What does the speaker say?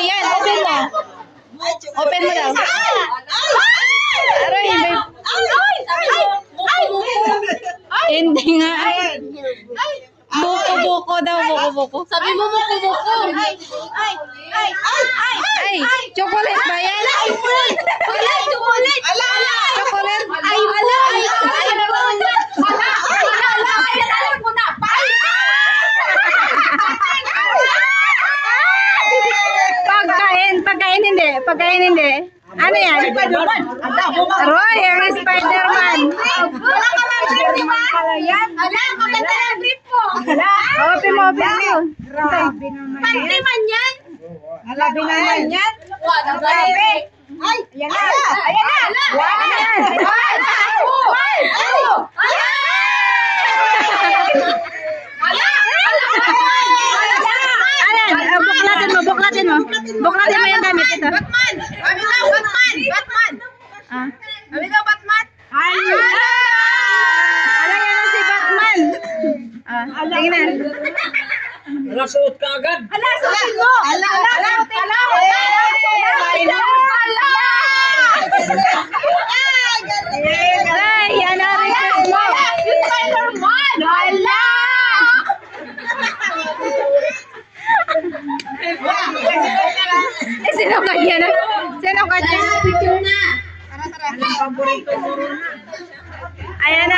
yan. Open mo. Open mo daw. Aray, may... Hindi nga. Buko-buko daw, buko-buko. Sabi mo buko-buko. Ay, chocolate ba yan? Chocolate. Chocolate? Ay, wala. Alam ko na. Pagkain hindi. Ano yan? Roy, yung Spider-Man. Wala ka lang brief, di ba? Wala, maganda yung brief mo. Open mo. Grabe naman yan. Pantiman yan. Grabe naman yan. Wala, grabe. Ay, ayan na. Ayan na. Ayan, buklatin mo. Buklatin mo yung damit ito. Batman. Batman. Ah. Sabi daw Batman. Ay, Alam yan na si Batman. Ah, tingnan. Nasuot ka agad. Sabi mo. Ay, yan na rin mo. Yung Spider-Man. Hala. Sino kanya na? Sino kanya? Picture na. paborito mo rin na. Ayan